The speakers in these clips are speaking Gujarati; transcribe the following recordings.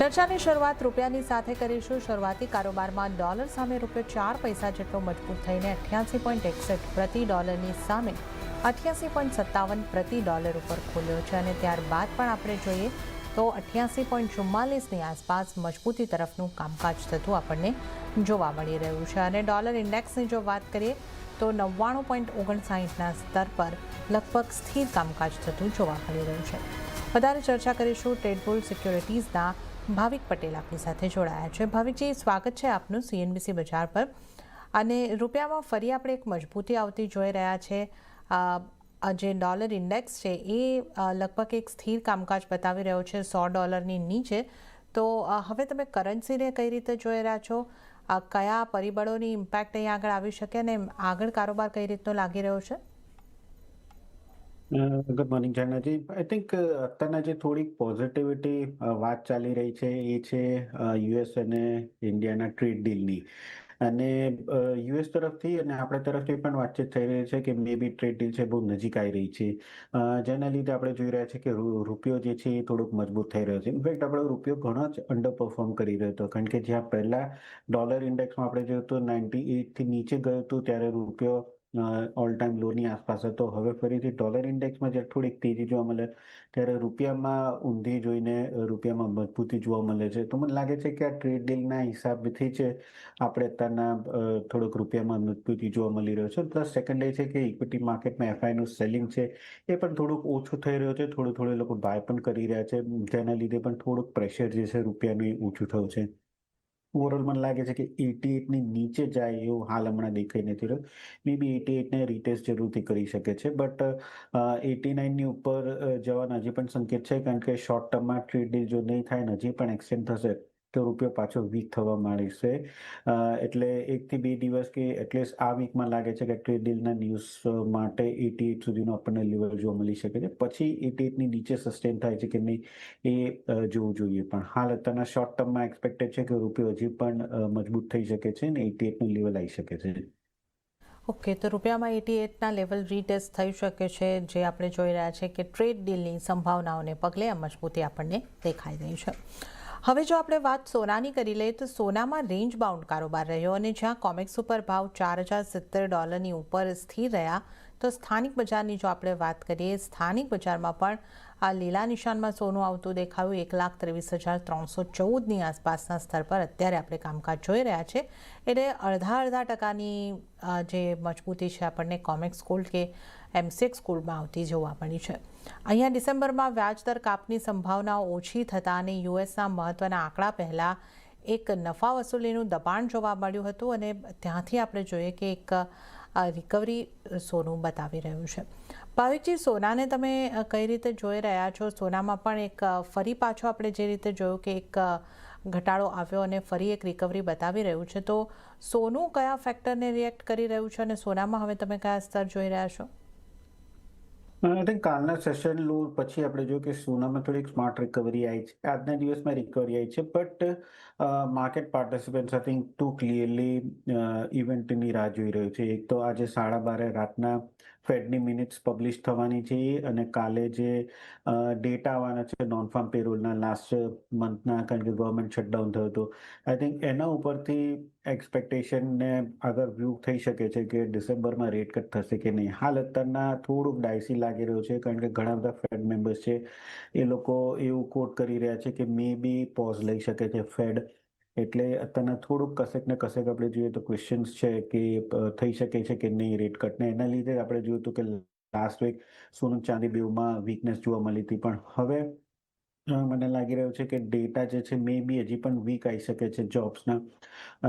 ચર્ચાની શરૂઆત રૂપિયાની સાથે કરીશું। શરૂઆતી કારોબારમાં ડોલર સામે ₹4 જેટલો મજબૂત થઈને 88.61 પ્રતિ ડોલરની સામે 88.57 પ્રતિ ડોલર ઉપર ખોલ્યો છે અને ત્યારબાદ પણ આપણે જોઈએ તો 88.44ની આસપાસ મજબૂતી તરફનું કામકાજ થતું આપણને જોવા મળી રહ્યું છે અને ડોલર ઇન્ડેક્સની જો વાત કરીએ તો 99.59ના સ્તર પર લગભગ સ્થિર કામકાજ થતું જોવા મળી રહ્યું છે। વધારે ચર્ચા કરીશું। ટ્રેડબુલ સિક્યોરિટીઝના ભાવિક પટેલ આપણી સાથે જોડાયા છે। ભાવિકજી, સ્વાગત છે આપનું CNBC બજાર પર। અને રૂપિયામાં ફરી આપણે એક મજબૂતી આવતી જોઈ રહ્યા છે। જે ડોલર ઇન્ડેક્સ છે એ લગભગ એક સ્થિર કામકાજ બતાવી રહ્યો છે $100ની નીચે। તો હવે તમે કરન્સીને કઈ રીતે જોઈ રહ્યા છો? કયા પરિબળોની ઇમ્પેક્ટ અહીંયા આગળ આવી શકે અને આગળ કારોબાર કઈ રીતનો લાગી રહ્યો છે? ગુડ મોર્નિંગ જાનાજી। આઈ થિંક અત્યારના જે થોડીક પોઝિટિવિટી વાત ચાલી રહી છે એ છે યુએસ અને ઇન્ડિયાના ટ્રેડ ડીલની। અને યુએસ તરફથી અને આપણા તરફથી પણ વાતચીત થઈ રહી છે કે મે બી ટ્રેડ ડીલ છે બહુ નજીક આવી રહી છે, જેના લીધે આપણે જોઈ રહ્યા છીએ કે રૂપિયો જે છે એ થોડોક મજબૂત થઈ રહ્યો છે। ઇનફેક્ટ આપણો રૂપિયો ઘણો જ અંડર પરફોર્મ કરી રહ્યો હતો, કારણ કે જ્યાં પહેલા ડોલર ઇન્ડેક્સમાં આપણે જોયું તો 98થી નીચે ગયું હતું ત્યારે રૂપિયો ઓલ ટાઈમ લોની આસપાસ હતો। હવે ફરીથી ડોલર ઇન્ડેક્સમાં જ્યારે થોડીક તેજી જોવા મળે ત્યારે રૂપિયામાં ઊંધી જોઈને રૂપિયામાં મજબૂતી જોવા મળે છે। તો મને લાગે છે કે આ ટ્રેડ ડીલના હિસાબથી છે આપણે અત્યારના થોડોક રૂપિયામાં મજબૂતી જોવા મળી રહ્યો છે। પ્લસ સેકન્ડ એ છે કે ઇક્વિટી માર્કેટમાં એફઆઈનું સેલિંગ છે એ પણ થોડુંક ઓછું થઈ રહ્યું છે, થોડું એ લોકો બાય પણ કરી રહ્યા છે, જેના લીધે પણ થોડુંક પ્રેશર જે છે રૂપિયાનું ઓછું થયું છે। ઓવરઓલ મને લાગે છે કે 88ની નીચે જાય એવું હાલ હમણાં દેખાઈ નથી રહ્યું। મે બી 88ને રીટેસ્ટ જરૂરથી કરી શકે છે, બટ 89ની ઉપર જવાના હજી પણ સંકેત છે, કારણ કે શોર્ટ ટર્મમાં ટ્રેડ ડીલ જો નહીં થાય ને હજી પણ એક્સટેન્ડ થશે તો રૂપિયો પાછો વીક થવા માંડશે। એટલે 1 થી 2 દિવસ કે એટલીસ્ટ આ વીકમાં લાગે છે કે ટ્રેડ ડીલના ન્યૂઝ માટે 88 સુધીનો આપણને લેવલ જોવા મળી શકે છે। પછી 88ની નીચે સસ્ટેન થાય છે કે નહીં એ જોવું જોઈએ, પણ હાલ અત્યારના શોર્ટ ટર્મમાં એક્સપેક્ટેડ છે કે રૂપિયો હજી પણ મજબૂત થઈ શકે છે અને 88નું લેવલ આવી શકે છે। ઓકે, તો રૂપિયામાં 88ના લેવલ રીટેસ્ટ થઈ શકે છે, જે આપણે જોઈ રહ્યા છે કે ટ્રેડ ડીલની સંભાવનાઓને પગલે આ મજબૂતી આપણને દેખાઈ રહી છે। હવે જો આપણે વાત સોનાની કરી લઈએ તો સોનામાં રેન્જ બાઉન્ડ કારોબાર રહ્યો અને જ્યાં કોમેક્સ ઉપર ભાવ $4070 ઉપર સ્થિર રહ્યા, તો સ્થાનિક બજારની જો આપણે વાત કરીએ, સ્થાનિક બજારમાં પણ આ લીલા નિશાનમાં સોનું આવતું દેખાયું। 1,23,314ની આસપાસના સ્તર પર અત્યારે આપણે કામકાજ જોઈ રહ્યા છે। એટલે અડધા ટકાની જે મજબૂતી છે આપણને કોમેક્સ ગોલ્ડ કે એમસીએક્સ ગોલ્ડમાં આવતી જોવા મળી છે। અહીંયા ડિસેમ્બરમાં વ્યાજદર કાપની સંભાવનાઓ ઓછી થતાં અને યુએસના મહત્વના આંકડા પહેલાં એક નફા વસૂલીનું દબાણ જોવા મળ્યું હતું અને ત્યાંથી આપણે જોઈએ કે એક રિકવરી સોનું બતાવી રહ્યું છે। ભાવિકજી, સોનાને તમે કઈ રીતે જોઈ રહ્યા છો? સોનામાં પણ એક ફરી પાછો આપણે જે રીતે જોયું કે એક ઘટાડો આવ્યો અને ફરી એક રિકવરી બતાવી રહ્યું છે, તો સોનું કયા ફેક્ટરને રિએક્ટ કરી રહ્યું છે અને સોનામાં હવે તમે કયા સ્તર જોઈ રહ્યા છો? આઈ થિંક કાલના સેશન લો પછી આપણે જોયું કે સોનામાં થોડીક સ્માર્ટ રિકવરી આવી છે, આજના દિવસમાં રિકવરી આવી છે, but market participants I think to clearly ઇવેન્ટની રાહ જોઈ રહ્યું છે। એક તો આજે 12:30 રાતના ફેડની મિનિટ્સ પબ્લિશ થવાની છે અને કાલે જે ડેટા આવવાના છે નોન ફાર્મ પેરોલના લાસ્ટ મંથના, કારણ કે ગવર્મેન્ટ શટડાઉન થયું હતું, આઈ થિંક એના ઉપરથી એક્સપેક્ટેશનને આગળ વ્યૂ થઈ શકે છે કે ડિસેમ્બરમાં રેટ કટ થશે કે નહીં। હાલ અત્યારના થોડુંક ડાયસી લાગી રહ્યું છે, કારણ કે ઘણા બધા ફેડ મેમ્બર્સ છે એ લોકો એવું કોટ કરી રહ્યા છે કે મે બી પોઝ લઈ શકે છે ફેડ। એટલે અત્યારના થોડુંક કશેક ને કશેક આપણે જોઈએ તો ક્વેશ્ચન્સ છે કે થઈ શકે છે કે નહીં રેટ કટને। એના લીધે આપણે જોયું હતું કે લાસ્ટ વીક સોનું ચાંદી બેઉમાં વીકનેસ જોવા મળી હતી, પણ હવે મને લાગી રહ્યું છે કે ડેટા જે છે મે બી હજી પણ વીક આવી શકે છે જોબ્સના,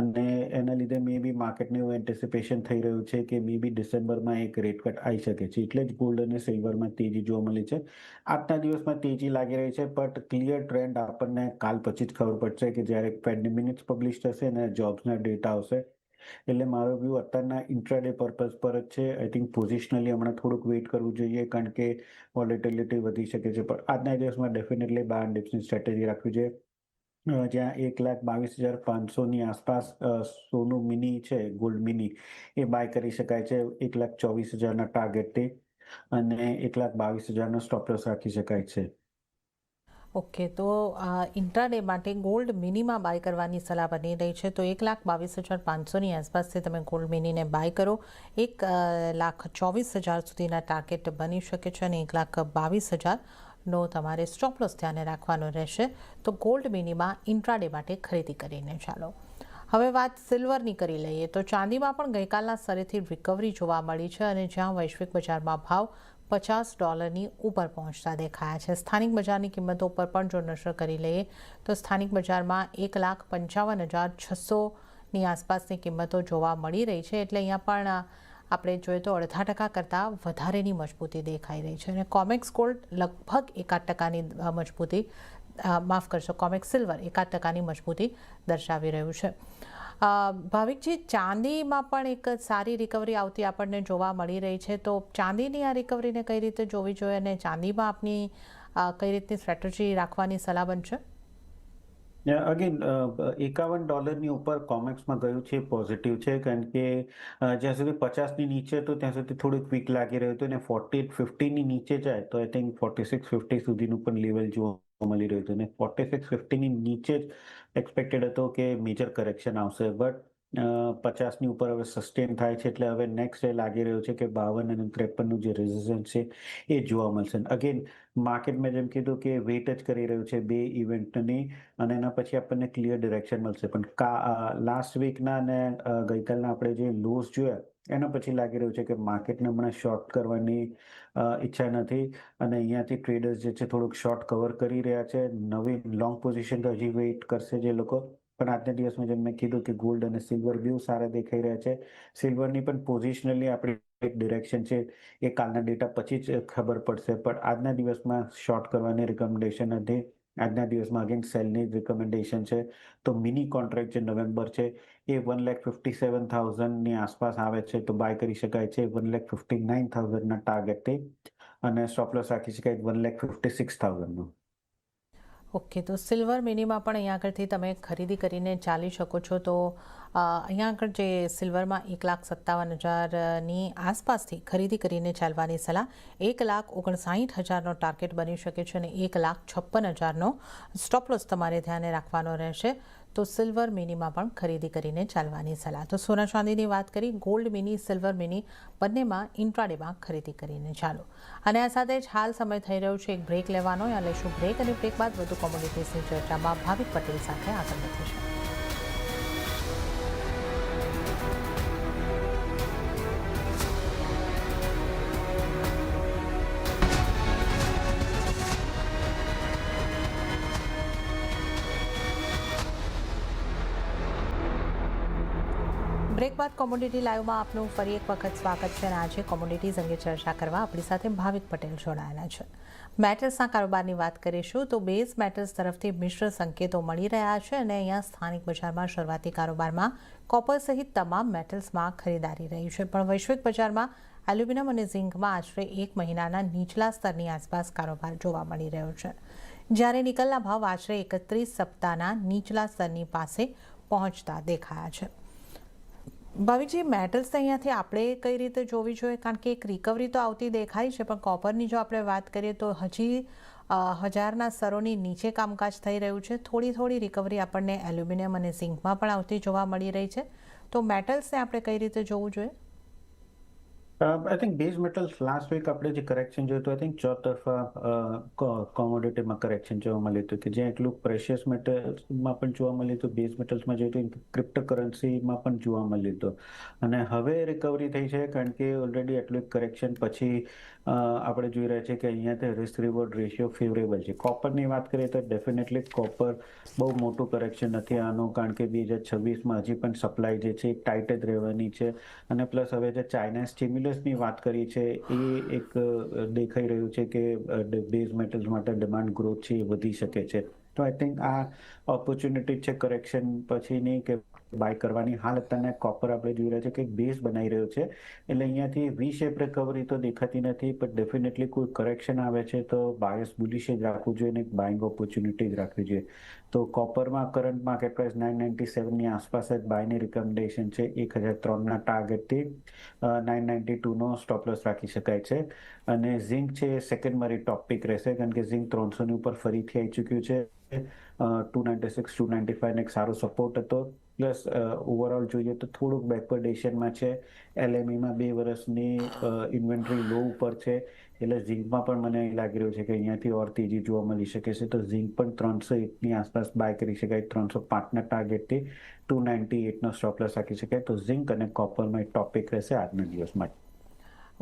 અને એના લીધે મે બી માર્કેટને એવું એન્ટિસિપેશન થઈ રહ્યું છે કે મે બી ડિસેમ્બરમાં એક રેટ કટ આવી શકે છે, એટલે જ ગોલ્ડ અને સિલ્વરમાં તેજી જોવા મળી છે। આજના દિવસમાં તેજી લાગી રહી છે, બટ ક્લિયર ટ્રેન્ડ આપણને કાલ પછી જ ખબર પડશે કે જ્યારે ફેડની મિનિટ્સ પબ્લિશ થશે અને જોબ્સના ડેટા આવશે। એટલે મારો વ્યૂ અત્યારના ઇન્ટ્રાડે પર્પઝ પર જ છે। આઈ થિંક પોઝિશનલી હમણાં થોડુંક વેઇટ કરવું જોઈએ, કારણ કે વોલેટિલિટી વધી શકે છે, પણ આજના દિવસમાં ડેફિનેટલી બાય ડિપ્સની સ્ટ્રેટેજી રાખવી જોઈએ। જ્યાં 1,22,500ની આસપાસ સોનું મિની છે, ગોલ્ડ મિની એ બાય કરી શકાય છે 1,24,000ના ટાર્ગેટથી, અને 1,22,000નો સ્ટોપ લોસ રાખી શકાય છે। ઓકે, તો ઇન્ટ્રાડે માટે ગોલ્ડ મિનીમાં બાય કરવાની સલાહ બની રહી છે. તો 1,22,500ની આસપાસથી તમે ગોલ્ડ મિનીને બાય કરો. 1,24,000 સુધીના ટાર્ગેટ બની શકે છે અને 1,22,000નો તમારે સ્ટોપ લોસ ધ્યાને રાખવાનો રહેશે. તો ગોલ્ડ મિનીમાં ઇન્ટ્રાડે માટે ખરીદી કરીને ચાલો. હવે વાત સિલ્વરની કરી લઈએ તો ચાંદીમાં પણ ગઈકાલના સ્તરેથી રિકવરી જોવા મળી છે અને જ્યાં વૈશ્વિક બજારમાં ભાવ $50ની ઉપર પહોંચતા દેખાયા છે. સ્થાનિક બજારની કિંમતો ઉપર પણ જો નજર કરી લઈએ તો સ્થાનિક બજારમાં 1,55,600ની આસપાસની કિંમતો જોવા મળી રહી છે. એટલે અહીંયા પણ આપણે જોઈએ તો 0.5% કરતાં વધારેની મજબૂતી દેખાઈ રહી છે અને કોમેક્સ ગોલ્ડ લગભગ 1% મજબૂતી માફ કરશો, કોમેક્સ સિલ્વર 1% મજબૂતી દર્શાવી રહ્યું છે. ભાવિકજી, ચાંદીમાં પણ એક સારી રિકવરી આવતી આપણને જોવા મળી રહી છે. તો ચાંદીની આ રિકવરીને કઈ રીતે જોવી જોઈએ અને ચાંદીમાં આપની કઈ રીતની સ્ટ્રેટેજી રાખવાની સલાહ બનશે? અગેન $51ની ઉપર કોમેક્સમાં ગયું છે, પોઝિટિવ છે, કારણ કે જ્યાં સુધી 50ની નીચે તો ત્યાં સુધી થોડુંક વીક લાગી રહ્યું હતું અને 48-50ની નીચે જાય તો આઈ થિંક 46-50 સુધીનું પણ લેવલ જોવા મળી રહ્યું હતું અને 46-50ની નીચે જ એક્સપેક્ટેડ હતો કે મેજર કરેક્શન આવશે, બટ 50ની ઉપર હવે સસ્ટેન થાય છે એટલે હવે નેક્સ્ટ એ લાગી રહ્યું છે કે 52 અને 53નું જે રેઝિસ્ટન્સ છે એ જોવા મળશે. અગેન માર્કેટમાં જેમ કીધું કે વેઇટ જ કરી રહ્યું છે બે ઇવેન્ટની અને એના પછી આપણને ક્લિયર ડિરેક્શન મળશે. પણ લાસ્ટ વીકના અને ગઈકાલના આપણે જે લોસ જોયા એના પછી લાગી રહ્યું છે કે માર્કેટને હમણાં શોર્ટ કરવાની ઈચ્છા નથી અને અહીંયાથી ટ્રેડર્સ જે છે થોડુંક શોર્ટ કવર કરી રહ્યા છે. નવી લોંગ પોઝિશન તો હજી વેઇટ કરશે જે લોકો, પણ આજના દિવસમાં જેમ મેં કીધું કે ગોલ્ડ અને સિલ્વર બેઉ સારા દેખાઈ રહ્યા છે. સિલ્વરની પણ પોઝિશનલી આપણી એક ડિરેક્શન છે એ કાલના ડેટા પછી જ ખબર પડશે, પણ આજના દિવસમાં શોર્ટ કરવાની રિકમેન્ડેશન નથી. આજના દિવસમાં અગેન સેલની રિકમેન્ડેશન છે. તો મિની કોન્ટ્રાક્ટ જે નવેમ્બર છે એ 1,57,000ની આસપાસ આવે છે તો બાય કરી શકાય છે 1,59,000ના ટાર્ગેટથી અને સ્ટોપ લોસ રાખી શકાય 1,56,000નો. ઓકે, તો સિલ્વર મિનીમાં પણ અહીંયા આગળથી તમે ખરીદી કરીને ચાલી શકો છો. તો અહીંયા આગળ જે સિલ્વરમાં 1,57,000ની આસપાસથી ખરીદી કરીને ચાલવાની સલાહ. 1,59,000નો ટાર્ગેટ બની શકે છે અને 1,56,000નો સ્ટોપ લોસ તમારે ધ્યાને રાખવાનો રહેશે. તો સિલ્વર મિનીમાં પણ ખરીદી કરીને ચાલવાની સલાહ. તો સોના ચાંદીની વાત કરી, ગોલ્ડ મિની, સિલ્વર મિની બંનેમાં ઇન્ટ્રાડેમાં ખરીદી કરીને ચાલો. અને આ સાથે જ હાલ સમય થઈ રહ્યો છે એક બ્રેક લેવાનો. ત્યાં લઈશું બ્રેક અને બ્રેક બાદ વધુ કોમોડિટીઝની ચર્ચામાં ભાવિક પટેલ સાથે આગળ વધીશું. બ્રેક બાદ કોમોડિટી લાઈવમાં આપનું ફરી એક વખત સ્વાગત છે અને આજે કોમોડિટીઝ અંગે ચર્ચા કરવા આપણી સાથે ભાવિક પટેલ જોડાયેલા છે. મેટલ્સના કારોબારની વાત કરીશું તો બેઝ મેટલ્સ તરફથી મિશ્ર સંકેતો મળી રહ્યા છે અને અહીંયા સ્થાનિક બજારમાં શરૂઆતી કારોબારમાં કોપર સહિત તમામ મેટલ્સમાં ખરીદારી રહી છે, પણ વૈશ્વિક બજારમાં એલ્યુમિનિયમ અને ઝિંકમાં આશરે એક મહિનાના નીચલા સ્તરની આસપાસ કારોબાર જોવા મળી રહ્યો છે, જ્યારે નિકલના ભાવ આશરે 31 સપ્તાહના નીચલા સ્તરની પાસે પહોંચતા દેખાયા છે. ભાવિકજી, મેટલ્સ અહીંયાથી આપણે કઈ રીતે જોવી જોઈએ? કારણ કે એક રિકવરી તો આવતી દેખાય છે, પણ કોપરની જો આપણે વાત કરીએ તો હજી 1000ના સ્તરોની નીચે કામકાજ થઈ રહ્યું છે. થોડી રિકવરી આપણને એલ્યુમિનિયમ અને ઝિંકમાં પણ આવતી જોવા મળી રહી છે. તો મેટલ્સને આપણે કઈ રીતે જોવું જોઈએ? I think base metals last week આપણે જે કરેક્શન જોયું હતું, આઈ થિંક ચોતરફા કોમોડિટીમાં કરેક્શન જોવા મળ્યું હતું કે જ્યાં એટલું પ્રેશિયસ મેટલ્સમાં પણ જોવા મળ્યું હતું, બેઝ મેટલ્સમાં જોયું હતું, ક્રિપ્ટો કરન્સીમાં પણ જોવા મળ્યું હતું અને હવે રિકવરી થઈ છે કારણ કે ઓલરેડી એટલું કરેક્શન પછી આપણે જોઈ રહ્યા છીએ કે અહીંયાથી રિસ્ક રિવોર્ડ રેશિયો ફેવરેબલ છે. કોપરની વાત કરીએ તો ડેફિનેટલી કોપર બહુ મોટું કરેક્શન નથી આનું, કારણ કે 2026માં હજી પણ સપ્લાય જે છે ટાઈટ જ રહેવાની છે અને પ્લસ હવે જે ચાઇના સ્ટિમ્યુલસની વાત કરી છે એ એક દેખાઈ રહ્યું છે કે બેઝ મેટલ્સ માટે ડિમાન્ડ ગ્રોથ છે એ વધી શકે છે. તો આઈ થિંક આ ઓપોર્ચ્યુનિટી છે કરેક્શન પછીની કે બાય કરવાની. હાલ અત્યારે કોપર આપણે જોઈ રહ્યા છે કે બેઝ બનાવી રહ્યો છે, એટલે અહીંયાથી વી શેપ રિકવરી તો દેખાતી નથી, પણ ડેફિનેટલી કોઈ કરેક્શન આવે છે તો બાયસ બુલિશ જ રાખવું જોઈએ અને બાઇંગ ઓપોર્ચ્યુનિટી જ રાખવી જોઈએ. તો કોપરમાં કરંટ માર્કેટ પ્રાઇસ 997 ની આસપાસ જ બાયની રિકમેન્ડેશન છે. 1003ના ટાર્ગેટથી 992નો સ્ટોપ લોસ રાખી શકાય છે. અને ઝિંક છે એ સેકન્ડ મારી ટોપ પિક રહેશે, કારણ કે ઝિંક 300ની ઉપર ફરીથી આવી ચૂક્યું છે. 296 295 એક સારો સપોર્ટ હતો. પ્લસ ઓવરઓલ જોઈએ તો થોડુંક બેકવર્ડેશનમાં છે. LMEમાં 2 વર્ષની ઇન્વેન્ટરી લો ઉપર છે, એટલે ઝિંકમાં પણ મને લાગી રહ્યું છે કે અહીંયાથી ઓર તેજી જોવા મળી શકે છે. તો ઝિંક પણ 301ની આસપાસ બાય કરી શકાય. 305ના ટાર્ગેટથી 298નો સ્ટોપ લોસ રાખી શકાય. તો ઝિંક અને કોપરમાં એક ટોપિક રહેશે આજના દિવસ માટે.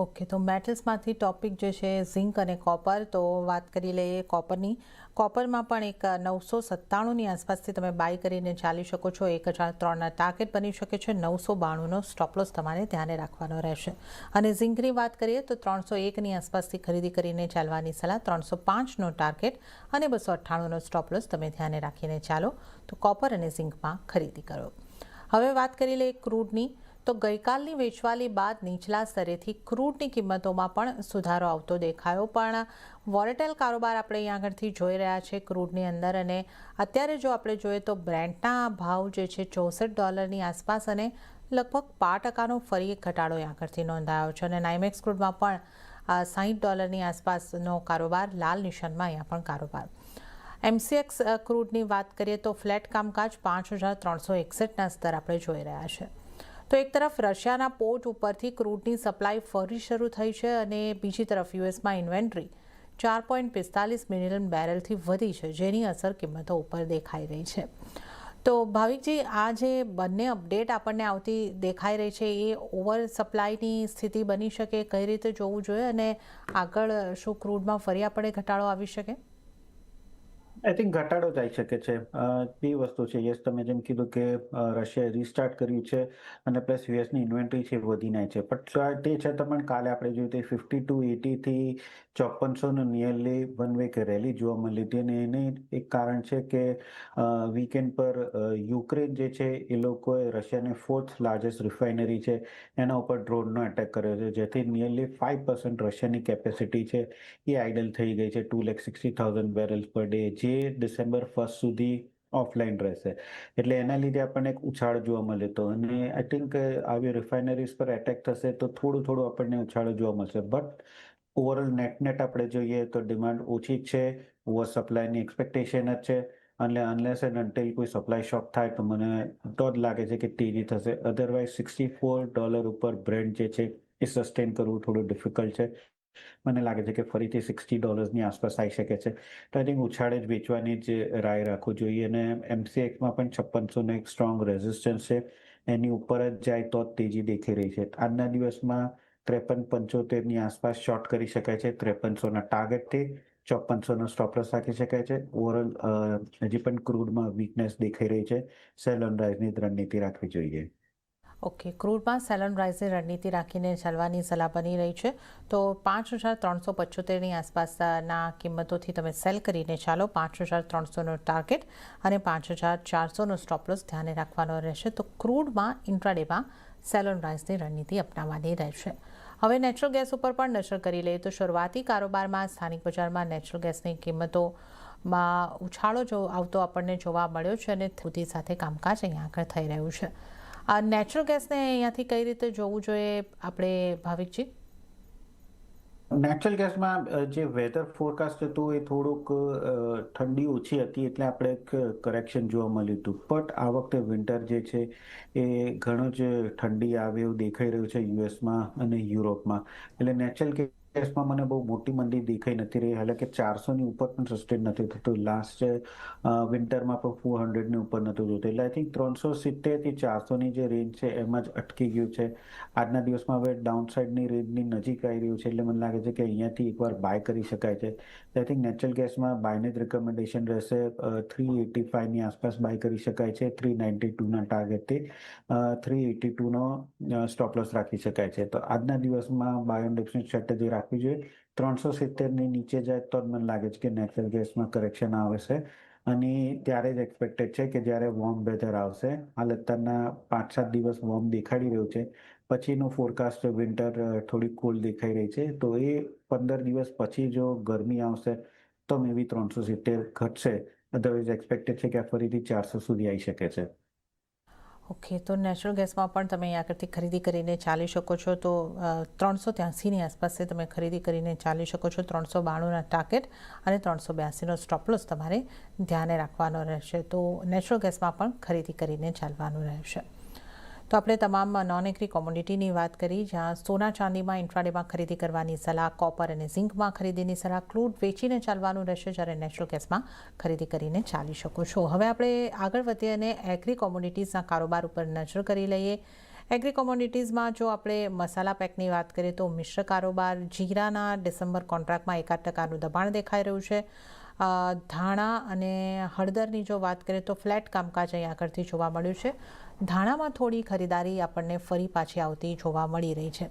ઓકે, તો મેટલ્સમાંથી ટોપિક જે છે ઝિંક અને કોપર, તો વાત કરી લઈએ કોપરની. કોપરમાં પણ એક 997ની આસપાસથી તમે બાય કરીને ચાલી શકો છો. 1003ના ટાર્ગેટ બની શકે છે. 992નો સ્ટોપ લોસ તમારે ધ્યાને રાખવાનો રહેશે. અને ઝિંકની વાત કરીએ તો 301ની આસપાસથી ખરીદી કરીને ચાલવાની સલાહ. 305નો ટાર્ગેટ અને 298નો સ્ટોપ લોસ તમે ધ્યાને રાખીને ચાલો. તો કોપર અને ઝિંકમાં ખરીદી કરો. હવે વાત કરી લઈએ ક્રૂડની. તો ગઈકાલની વેચવાલી બાદ નીચલા સ્તરેથી ક્રૂડની કિંમતોમાં પણ સુધારો આવતો દેખાયો, પણ વોલેટાઇલ કારોબાર આપણે અહીંયા આગળથી જોઈ રહ્યા છે ક્રૂડની અંદર. અને અત્યારે જો આપણે જોઈએ તો બ્રેન્ટના ભાવ જે છે $64ની આસપાસ અને લગભગ $5% ફરી એક ઘટાડો અહીંયા આગળથી નોંધાયો છે. અને નાઇમેક્સ ક્રૂડમાં પણ $60ની આસપાસનો કારોબાર, લાલ નિશાનમાં અહીંયા પણ કારોબાર. MCX ક્રૂડની વાત કરીએ તો ફ્લેટ કામકાજ 5361ના સ્તર આપણે જોઈ રહ્યા છે. તો એક તરફ રશિયાના પોર્ટ ઉપરથી ક્રૂડની સપ્લાય ફરી શરૂ થઈ છે અને બીજી તરફ યુએસમાં ઇન્વેન્ટરી 4.45 મિલિયન બેરલથી વધી છે, જેની અસર કિંમતો ઉપર દેખાઈ રહી છે. તો ભાવિકજી, આ જે બંને અપડેટ આપણને આવતી દેખાઈ રહી છે એ ઓવર સપ્લાયની સ્થિતિ બની શકે, કઈ રીતે જોવું જોઈએ, અને આગળ શું ક્રૂડમાં ફરી આપણે ઘટાડો આવી શકે? આઈ થિંક ઘટાડો જ આવી શકે છે. બે વસ્તુ છે. યસ, તમે જેમ કીધું કે રશિયાએ રીસ્ટાર્ટ કર્યું છે અને પ્લસ યુએસની ઇન્વેન્ટરી છે વધી નાય છે. પણ તે છતાં પણ કાલે આપણે જોયું તો 5280થી 5400 નિયરલી વન વે રેલી જોવા મળી હતી. અને એને એક કારણ છે કે વીકેન્ડ પર યુક્રેન જે છે એ લોકોએ રશિયાની 4th લાર્જેસ્ટ રિફાઇનરી છે એના ઉપર ડ્રોનનો એટેક કર્યો છે, જેથી નિયરલી 5% રશિયાની કેપેસિટી છે એ આઇડલ થઈ ગઈ છે. 260,000 બેરલ્સ પર ડે, જે ડિસેમ્બર 1 સુધી ઓફલાઈન રહેશે. એટલે એના લીધે આપણને એક ઉછાળ જોવા મળ્યો હતો. અને આઈ થિંક આવી રિફાઇનરીઝ પર એટેક થશે તો થોડું આપણને ઉછાળો જોવા મળશે. બટ ઓવરઓલ નેટ આપણે જોઈએ તો ડિમાન્ડ ઓછી જ છે, ઓવર સપ્લાયની એક્સપેક્ટેશન જ છે. અને અનલેસ એન્ડ અન્ટિલ કોઈ સપ્લાય શોક થાય તો મને તો જ લાગે છે કે તેજી થશે. અધરવાઇઝ $64 ઉપર બ્રેન્ટ જે છે એ સસ્ટેન કરવું થોડું ડિફિકલ્ટ છે. મને લાગે છે કે ફરીથી $60ની આસપાસ આવી શકે છે. તો આઈ થિંક ઉછાળે જ વેચવાની જ રાય રાખવું જોઈએ. અને MCXમાં પણ 5600નો એક સ્ટ્રોંગ રેઝિસ્ટન્સ છે, એની ઉપર જ જાય તો જ તેજી દેખાઈ રહી છે. આજના દિવસમાં 5375ની આસપાસ શોર્ટ કરી શકાય છે 5300ના ટાર્ગેટથી. 5400નો સ્ટોપ લોસ રાખી શકાય છે. ઓવરઓલ હજી પણ ક્રૂડમાં વીકનેસ દેખાઈ રહી છે. સેલ ઓન રાઇઝની રણનીતિ રાખવી જોઈએ. ઓકે, ક્રૂડમાં સેલ ઓન રાઇઝની રણનીતિ રાખીને ચાલવાની સલાહ બની રહી છે. તો 5375ની આસપાસના કિંમતોથી તમે સેલ કરીને ચાલો. 5300નો ટાર્ગેટ અને 5400નો સ્ટોપ લોસ ધ્યાને રાખવાનો રહેશે. તો ક્રૂડમાં ઇન્ટ્રાડેમાં સેલ ઓન રાઇઝની રણનીતિ અપનાવવાની રહેશે. હવે નેચરલ ગેસ ઉપર પણ નજર કરી લઈએ તો શરૂઆતી કારોબારમાં સ્થાનિક બજારમાં નેચરલ ગેસની કિંમતોમાં ઉછાળો આવતો આપણને જોવા મળ્યો છે અને તેજી સાથે કામકાજ અહીંયા આગળ થઈ રહ્યું છે. આ નેચરલ ગેસને અહીંયાથી કઈ રીતે જોવું જોઈએ આપણે, ભાવિકજી? નેચરલ ગેસમાં જે વેધર ફોરકાસ્ટ હતું એ થોડુંક ઠંડી ઓછી હતી, એટલે આપણે એક કરેક્શન જોવા મળ્યું હતું. બટ આ વખતે વિન્ટર જે છે એ ઘણું જ ઠંડી આવે એવું દેખાઈ રહ્યું છે યુએસમાં અને યુરોપમાં. એટલે નેચરલ ગેસમાં મને બહુ મોટી મંદી દેખાઈ નથી રહી. હાલાકે 400ની ઉપર પણ સસ્ટેન નથી થતું. લાસ્ટ વિન્ટરમાં પણ 400ની ઉપર નતું જોતું. એટલે આઈ થિંક 370થી 400ની જે રેન્જ છે એમાં જ અટકી ગયું છે. આજના દિવસમાં હવે ડાઉનસાઇડની રેન્જની નજીક આવી રહ્યું છે, એટલે મને લાગે છે કે અહીંયાથી એકવાર બાય કરી શકાય છે. આઈ થિંક નેચરલ ગેસમાં બાયને જ રિકમેન્ડેશન રહેશે. 385ની આસપાસ બાય કરી શકાય છે. 392ના ટાર્ગેટથી 382નો સ્ટોપ લોસ રાખી શકાય છે. તો આજના દિવસમાં બાય ઓન ડિપ્સની સ્ટ્રેટેજી રાખવી જોઈએ. 370ની નીચે જાય તો જ મને લાગે છે કે નેચરલ ગેસમાં કરેક્શન આવશે. અને ત્યારે જ એક્સપેક્ટેડ છે કે જ્યારે વોર્મ વેધર આવશે. હાલ અત્યારના 5-7 દિવસ વોર્મ દેખાડી રહ્યું છે. પછીનો ફોરકાસ્ટ વિન્ટર થોડી કોલ્ડ દેખાઈ રહી છે. તો એ 15 દિવસ પછી જો ગરમી આવશે તો મે બી 370 ઘટશે. અધરવાઇઝ એક્સપેક્ટેડ છે કે આ ફરીથી 400 સુધી આવી શકે છે. ઓકે, તો નેચરલ ગેસમાં પણ તમે અહીંયા આગળથી ખરીદી કરીને ચાલી શકો છો. તો 383ની આસપાસ તમે ખરીદી કરીને ચાલી શકો છો. 392ના ટાર્ગેટ અને 382નો સ્ટોપ લોસ તમારે ધ્યાને રાખવાનો રહેશે. તો નેચરલ ગેસમાં પણ ખરીદી કરીને ચાલવાનું રહેશે. તો આપણે તમામ નોન એગ્રી કોમોડિટીની વાત કરી, જ્યાં સોના ચાંદીમાં ઇન્ટ્રાડેમાં ખરીદી કરવાની સલાહ, કોપર અને ઝિંકમાં ખરીદીની સલાહ, ક્રૂડ વેચીને ચાલવાનું રહેશે, જ્યારે નેચરલ ગેસમાં ખરીદી કરીને ચાલી શકો છો. હવે આપણે આગળ વધીએ અને એગ્રી કોમોડિટીઝના કારોબાર ઉપર નજર કરી લઈએ. એગ્રી કોમોડિટીઝમાં જો આપણે મસાલા પેકની વાત કરીએ તો મિશ્ર કારોબાર. જીરાના ડિસેમ્બર કોન્ટ્રાક્ટમાં 1% દબાણ દેખાઈ રહ્યું છે. ધાણા અને હળદરની જો વાત કરીએ તો ફ્લેટ કામકાજ અહીં આગળથી જોવા મળ્યું છે. ધાણામાં થોડી ખરીદારી આપણને ફરી પાછી આવતી જોવા મળી રહી છે.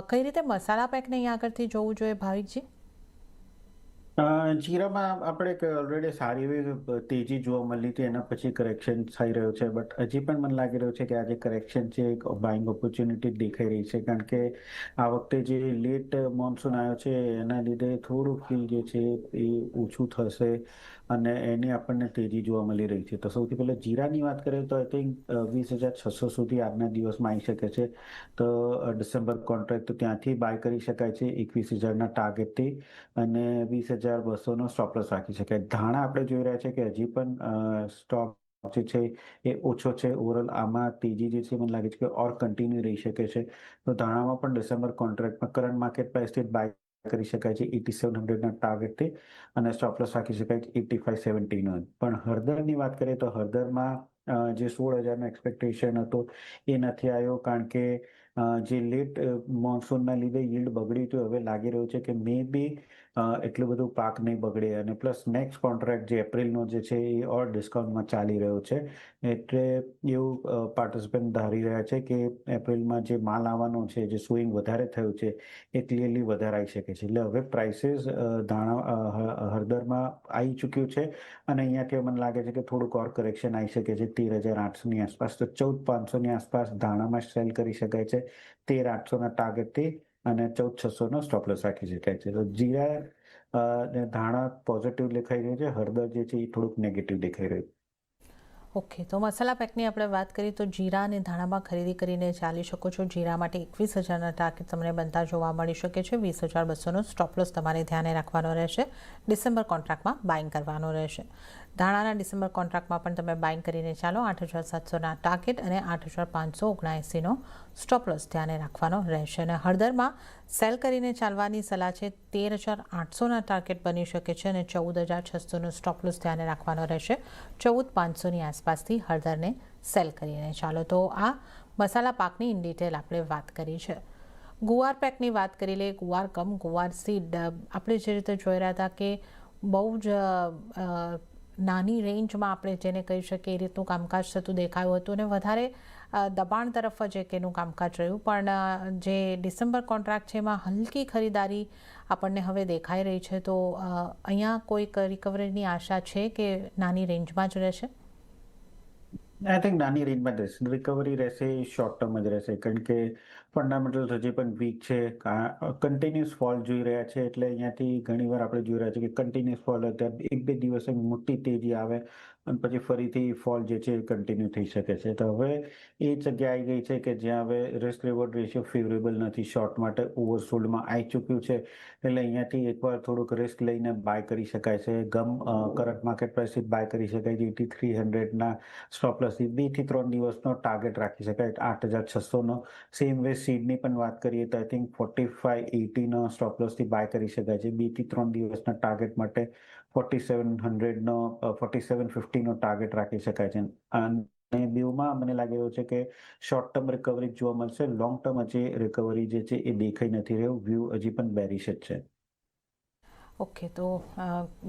કઈ રીતે મસાલા પેકને અહીં આગળથી જોવું જોઈએ ભાવિકજી? જીરામાં આપણે ઓલરેડી સારી એવી તેજી જોવા મળી હતી, એના પછી કરેક્શન થઈ રહ્યો છે. બટ હજી પણ મને લાગી રહ્યું છે કે આજે કરેક્શન છે, એક બાઇંગ ઓપોર્ચ્યુનિટી દેખાઈ રહી છે. કારણ કે આ વખતે જે લેટ મોન્સૂન આવ્યો છે એના લીધે થોડું ફીલ જે છે એ ઓછું થશે અને એની આપણને તેજી જોવા મળી રહી છે. તો સૌથી પહેલા જીરાની વાત કરીએ તો આઈ થિંક 20,600 સુધી આજના દિવસમાં આવી શકે છે. તો ડિસેમ્બર કોન્ટ્રાક્ટ તો ત્યાંથી બાય કરી શકાય છે 21,000ના ટાર્ગેટથી, અને 20,200નો સ્ટોપ લોસ રાખી શકાય. ધાણા આપણે જોઈ રહ્યા છે કે હજી પણ સ્ટોક જે છે એ ઓછો છે. ઓવરઓલ આમાં તેજી જે છે મને લાગે છે કે ઓર કન્ટિન્યુ રહી શકે છે. તો ધાણામાં પણ ડિસેમ્બર કોન્ટ્રાક્ટમાં કરંટ માર્કેટ પ્રાઇસથી બાય કરી શકાય છે 8700ના ટાર્ગેટથી, અને સ્ટોપ લોસ રાખી શકાય છે 8570નો. પણ હળદરની વાત કરીએ તો હળદરમાં જે 16,000નો એક્સપેક્ટેશન હતો એ નથી આવ્યો, કારણ કે જે લેટ મોન્સૂનના લીધે yieldબગડી હતું. હવે લાગી રહ્યું છે કે મે બી એટલું બધું પાક નહીં બગડે, અને પ્લસ નેક્સ્ટ કોન્ટ્રાક્ટ જે એપ્રિલનો જે છે એ ઓર ડિસ્કાઉન્ટમાં ચાલી રહ્યો છે. એટલે એવું પાર્ટિસિપન્ટ ધારી રહ્યા છે કે એપ્રિલમાં જે માલ આવવાનો છે, જે સોઈંગ વધારે થયું છે એ ક્લિયરલી વધારે આવી શકે છે. એટલે હવે પ્રાઇસીસ હળદરમાં આવી ચૂક્યું છે, અને અહીંયાથી મને લાગે છે કે થોડુંક ઓર કરેક્શન આવી શકે છે 13,800ની આસપાસ. તો 14,500ની આસપાસ ધાણામાં સેલ કરી શકાય છે 13,800ના ટાર્ગેટથી, અને 14,600નો સ્ટોપ લોસ રાખી શકાય છે. તો જીરા ને ધાણા પોઝિટિવ દેખાઈ રહ્યું છે, હળદર જે છે એ થોડુંક નેગેટિવ દેખાઈ રહ્યું છે. ઓકે, તો મસાલા પેકની આપણે વાત કરીએ તો જીરા અને ધાણામાં ખરીદી કરીને ચાલી શકો છો. જીરા માટે 21,000ના ટાર્ગેટ તમને બનતા જોવા મળી શકે છે. 20,200નો સ્ટોપ લોસ તમારે ધ્યાને રાખવાનો રહેશે. ડિસેમ્બર કોન્ટ્રાક્ટમાં બાઇંગ કરવાનો રહેશે. ધાણાના ડિસેમ્બર કોન્ટ્રાક્ટમાં પણ તમે બાઇંગ કરીને ચાલો. 8,700ના ટાર્ગેટ અને 8,579નો સ્ટોપ લોસ ધ્યાને રાખવાનો રહેશે. અને હળદરમાં સેલ કરીને ચાલવાની સલાહ છે. 13,800ના ટાર્ગેટ બની શકે છે અને 14,600નો સ્ટોપ લોસ ધ્યાને રાખવાનો રહેશે. 14,500ની આસપાસથી હળદરને સેલ કરીને ચાલો. તો આ મસાલા પાકની ઇન ડિટેલ આપણે વાત કરી છે. ગુવાર પેકની વાત કરી લઈએ. ગુવાર સીડ આપણે જે રીતે જોઈ રહ્યા હતા કે બહુ જ નાની રેન્જમાં આપણે જેને કહી શકીએ એ રીતનું કામકાજ થતું દેખાયું હતું, અને વધારે દબાણ તરફ જ એક એનું કામકાજ રહ્યું. પણ જે ડિસેમ્બર કોન્ટ્રાક્ટ છે એમાં હલકી ખરીદારી આપણને હવે દેખાઈ રહી છે. તો અહીંયા કોઈક રિકવરીની આશા છે કે નાની રેન્જમાં જ રહેશે? આઈ થિંક નાની રેન્જમાં રહેશે. રિકવરી રહેશે, શોર્ટ ટર્મ જ રહેશે, કારણ કે ફંડામેન્ટલ્સ હજી પણ વીક છે. કન્ટિન્યુઅસ ફોલ જોઈ રહ્યા છે. એટલે અહીંયાથી ઘણી વાર આપણે જોઈ રહ્યા છે કે કન્ટિન્યુઅસ ફોલ અત્યારે 1-2 દિવસે મોટી તેજી આવે અને પછી ફરીથી ફોલ જે છે એ કન્ટિન્યુ થઈ શકે છે. તો હવે એ જગ્યા આવી ગઈ છે કે જ્યાં હવે રિસ્ક રિવોર્ડ રેશિયો ફેવરેબલ નથી. શોર્ટ માટે ઓવરસોલ્ડમાં આવી ચૂક્યું છે. એટલે અહીંયાથી એકવાર થોડુંક રિસ્ક લઈને બાય કરી શકાય છે. કરંટ માર્કેટ પ્રાઇસથી બાય કરી શકાય છે 8300ના સ્ટોપ લોસથી. 2 થી 3 દિવસનો ટાર્ગેટ રાખી શકાય 8,600નો. સેમ વે સીડની પણ વાત કરીએ તો આઈ થિંક 4580નો સ્ટોપ લોસથી બાય કરી શકાય છે. 2 થી 3 દિવસના ટાર્ગેટ માટે 4700નો 4750નો ટાર્ગેટ રાખી શકાય છે. અને બેઉમાં મને લાગી રહ્યું છે કે શોર્ટ ટર્મ રિકવરી જોવા મળશે. લોંગ ટર્મ હજી રિકવરી જે છે એ દેખાઈ નથી રહ્યું. વ્યૂ હજી પણ બેરિશ જ છે. ઓકે, તો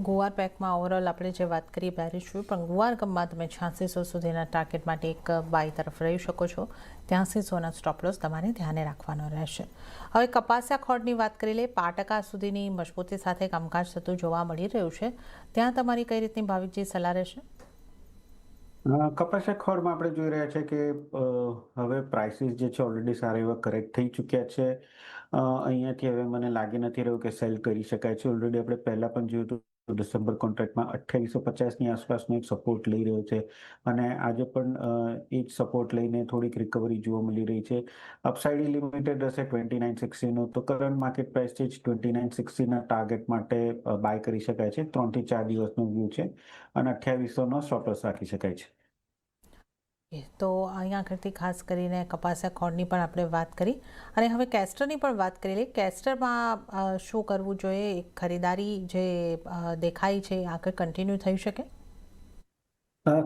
ગુવાર પેકમાં ઓવરઓલ આપણે જે વાત કરીએ બેરિશ વ્યૂ, પણ ગુવાર ગમમાં તમે 8600 સુધીના ટાર્ગેટ માટે એક બાય તરફ રહી શકો છો. 8300ના સ્ટોપ લોસ તમારે ધ્યાને રાખવાનો રહેશે. હવે કપાસિયા ખોળની વાત કરી લઈએ. 5% સુધીની મજબૂતી સાથે કામકાજ થતું જોવા મળી રહ્યું છે. ત્યાં તમારી કઈ રીતની ભાવિકજી સલાહ રહેશે? કપાસિયા ખોળમાં આપણે જોઈ રહ્યા છે કે હવે પ્રાઇસીસ જે છે ઓલરેડી સારા એવા કરેક્ટ થઈ ચૂક્યા છે. અહીંયાથી હવે મને લાગી નથી રહ્યું કે સેલ કરી શકાય છે. ઓલરેડી આપણે પહેલા પણ જોયું હતું ડિસેમ્બર કોન્ટ્રાક્ટમાં 2850ની આસપાસનો એક સપોર્ટ લઈ રહ્યો છે અને આજે પણ એ જ સપોર્ટ લઈને થોડીક રિકવરી જોવા મળી રહી છે. અપસાઇડ લિમિટેડ હશે 2960નો, તો કરંટ માર્કેટ પ્રાઇસ છે 2960ના ટાર્ગેટ માટે બાય કરી શકાય છે. 3 થી 4 દિવસનો વ્યૂ છે અને 2800નો સ્ટોપ લોસ રાખી શકાય છે. તો અહીંયા આગળથી ખાસ કરીને કપાસિયા ખોળની પણ આપણે વાત કરી અને હવે કેસ્ટરની પણ વાત કરી લઈએ. કેસ્ટરમાં શું કરવું જોઈએ? એક ખરીદારી જે દેખાય છે આગળ કન્ટિન્યુ થઈ શકે?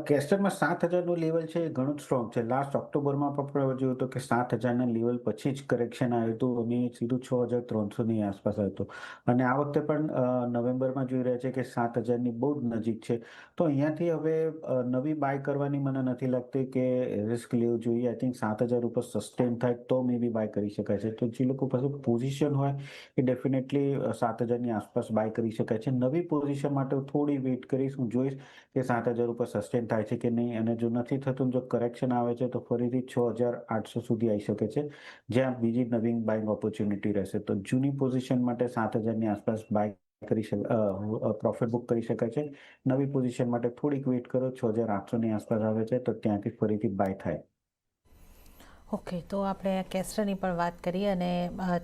કેસ્ટરમાં 7000નું લેવલ છે એ ઘણું જ સ્ટ્રોંગ છે. લાસ્ટ ઓક્ટોબરમાં પણ આપણે જોયું હતું કે 7000ના લેવલ પછી જ કરેક્શન આવ્યું હતું અને સીધું 6300ની આસપાસ આવ્યું હતું અને આ વખતે પણ નવેમ્બરમાં જોઈ રહ્યા છે કે 7000ની બહુ જ નજીક છે. તો અહીંયાથી હવે નવી બાય કરવાની મને નથી લાગતી કે રિસ્ક લેવું જોઈએ. આઈ થિંક 7000 ઉપર સસ્ટેન થાય તો મે બી બાય કરી શકાય છે. તો જે લોકો પાસે પોઝિશન હોય એ ડેફિનેટલી 7000ની આસપાસ બાય કરી શકાય છે. નવી પોઝિશન માટે થોડી વેઇટ કરીશ. હું જોઈશ કે 7000 ઉપર સસ્ટેન થાય છે કે નહીં, અને જો નથી થતું, જો કરેક્શન આવે છે તો ફરીથી 6800 સુધી આવી શકે છે, જ્યાં બીજી નવી બાઇંગ ઓપોર્ચ્યુનિટી રહેશે. તો જૂની પોઝિશન માટે 7000ની આસપાસ બાય પ્રોફિટ બુક કરી શકાય છે. નવી પોઝિશન માટે થોડીક વેઇટ કરો, 6800ની આસપાસ આવે છે તો ત્યાંથી ફરીથી બાય થાય. ઓકે, તો આપણે કેસ્ટરની પણ વાત કરી અને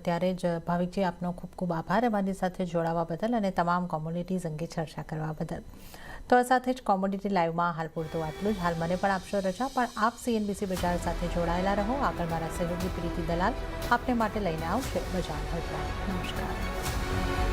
ત્યારે જ ભાવિકજી આપનો ખૂબ ખૂબ આભાર અમારી સાથે જોડાવા બદલ અને તમામ કોમોડિટીઝ અંગે ચર્ચા કરવા બદલ. તો આ સાથે જ કોમોડિટી લાઈવમાં હાલ પૂરતું આટલું જ. હાલ મને પણ આપશો રજા, પણ આપ CNBC બજાર સાથે જોડાયેલા રહો. આગળ મારા સહયોગી પ્રીતિ દલાલ આપને માટે લઈને આવશે બજાર ઘટના. નમસ્કાર.